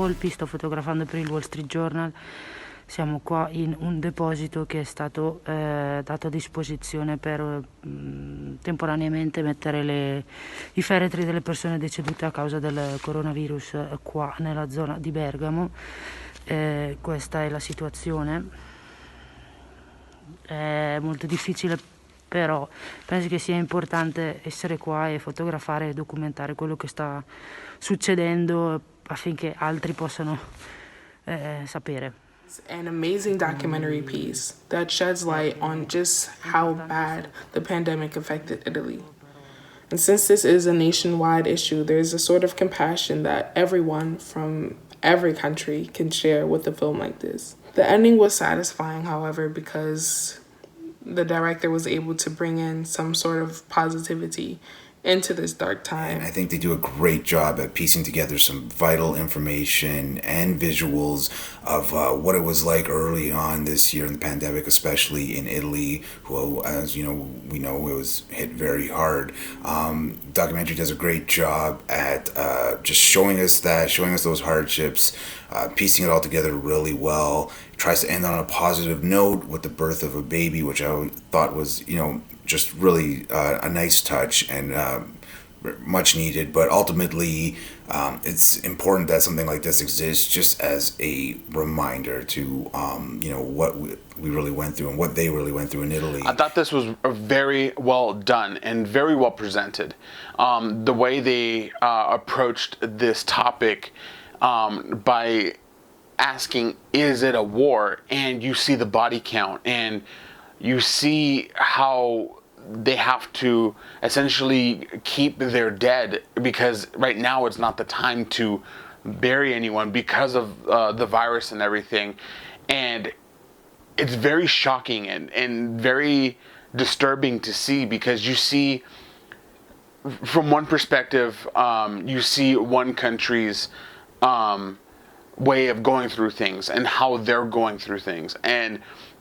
Volpi, sto fotografando per il Wall Street Journal. Siamo qua in un deposito che è stato dato a disposizione per temporaneamente mettere i feretri delle persone decedute a causa del coronavirus qua nella zona di Bergamo. Questa è la situazione. È molto difficile, però penso che sia importante essere qua e fotografare e documentare quello che sta succedendo affinché altri possano sapere. An amazing documentary piece that sheds light on just how bad the pandemic affected Italy. And since this is a nationwide issue, there's a sort of compassion that everyone from every country can share with a film like this. The ending was satisfying, however, because the director was able to bring in some sort of positivity into this dark time. And I think they do a great job at piecing together some vital information and visuals of what it was like early on this year in the pandemic, especially in Italy, who, as you know, we know it was hit very hard. Documentary does a great job at just showing us those hardships, piecing it all together really well. It tries to end on a positive note with the birth of a baby, which I thought was, just really a nice touch and much needed. But ultimately, it's important that something like this exists just as a reminder to, what we really went through and what they really went through in Italy. I thought this was very well done and very well presented. The way they approached this topic by asking, is it a war? And you see the body count and you see how they have to essentially keep their dead, because right now it's not the time to bury anyone because of the virus and everything. And it's very shocking and very disturbing to see, because you see, from one perspective, you see one country's way of going through things and how they're going through things. And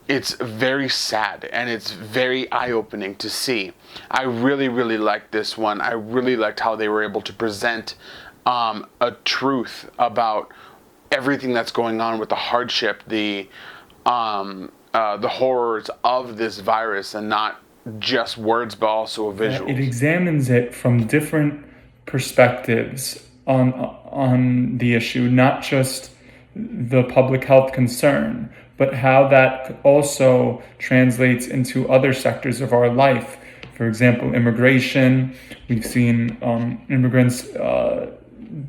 it's very sad and it's very eye-opening to see. I really, really liked this one. I really liked how they were able to present a truth about everything that's going on with the hardship, the horrors of this virus, and not just words but also visuals. It examines it from different perspectives on the issue, not just the public health concern, but how that also translates into other sectors of our life. For example, immigration. We've seen immigrants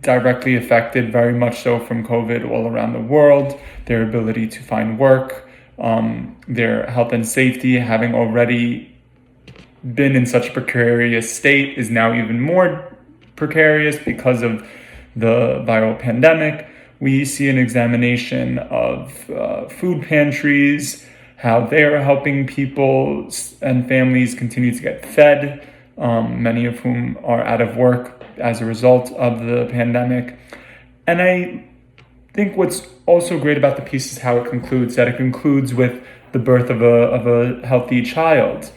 directly affected, very much so, from COVID all around the world, their ability to find work, their health and safety, having already been in such a precarious state, is now even more precarious because of the viral pandemic. We see an examination of food pantries, how they're helping people and families continue to get fed, many of whom are out of work as a result of the pandemic. And I think what's also great about the piece is how it concludes, that it concludes with the birth of a healthy child.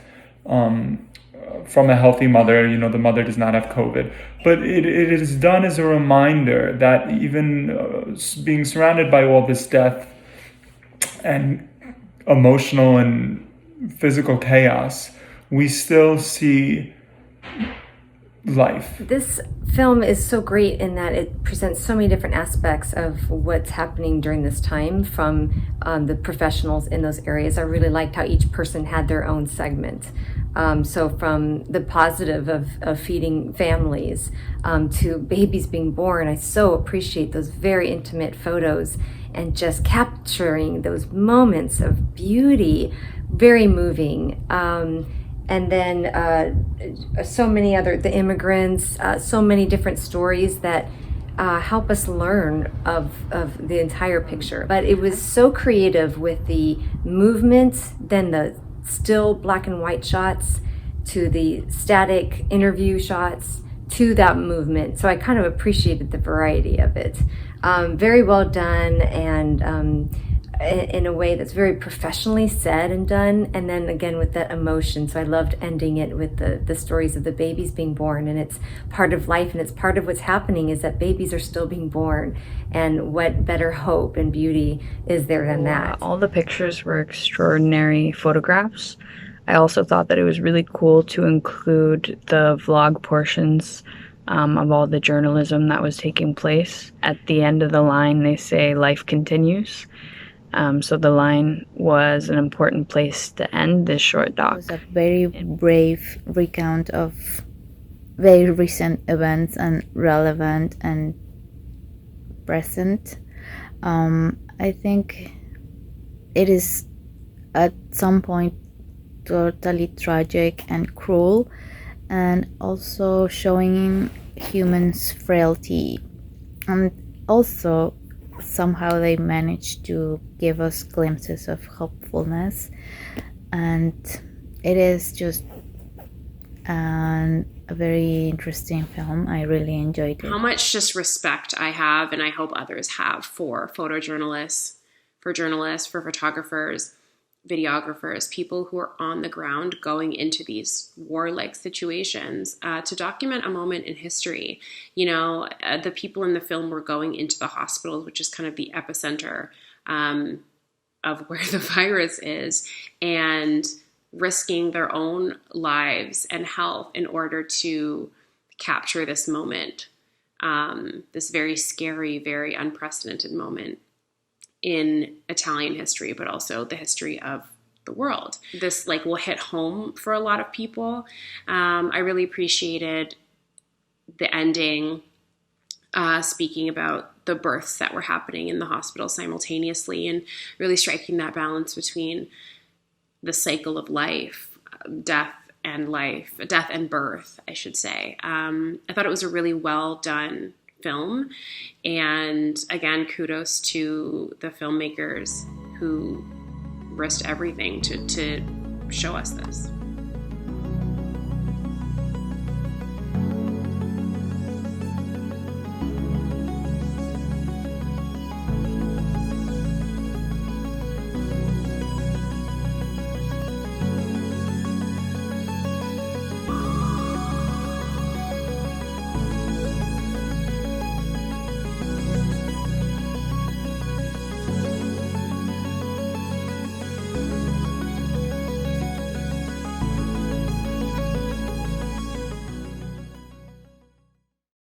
From a healthy mother. The mother does not have COVID. But it is done as a reminder that even being surrounded by all this death and emotional and physical chaos, we still see life. This film is so great in that it presents so many different aspects of what's happening during this time from the professionals in those areas. I really liked how each person had their own segment. So from the positive of feeding families to babies being born, I so appreciate those very intimate photos and just capturing those moments of beauty, very moving. And then so many other, the immigrants, so many different stories that help us learn of the entire picture. But it was so creative with the movement, then the still black and white shots, to the static interview shots, to that movement. So I kind of appreciated the variety of it. Very well done, and in a way that's very professionally said and done, and then again with that emotion. So I loved ending it with the stories of the babies being born, and it's part of life, and it's part of what's happening is that babies are still being born, and what better hope and beauty is there than that? All the pictures were extraordinary photographs. I also thought that it was really cool to include the vlog portions of all the journalism that was taking place. At the end of the line, they say life continues. So the line was an important place to end this short doc. It was a very brave recount of very recent events and relevant and present. I think it is at some point totally tragic and cruel, and also showing humans' frailty, and also somehow they managed to give us glimpses of hopefulness, and it is just a very interesting film. I really enjoyed it. How much just respect I have, and I hope others have, for photojournalists, for journalists, for photographers, videographers, people who are on the ground going into these war-like situations to document a moment in history. You know, the people in the film were going into the hospitals, which is kind of the epicenter of where the virus is, and risking their own lives and health in order to capture this moment, this very scary, very unprecedented moment in Italian history, but also the history of the world. This will hit home for a lot of people. I really appreciated the ending, speaking about the births that were happening in the hospital simultaneously, and really striking that balance between the cycle of life, death and birth, I should say. I thought it was a really well done film, and again, kudos to the filmmakers who risked everything to show us this.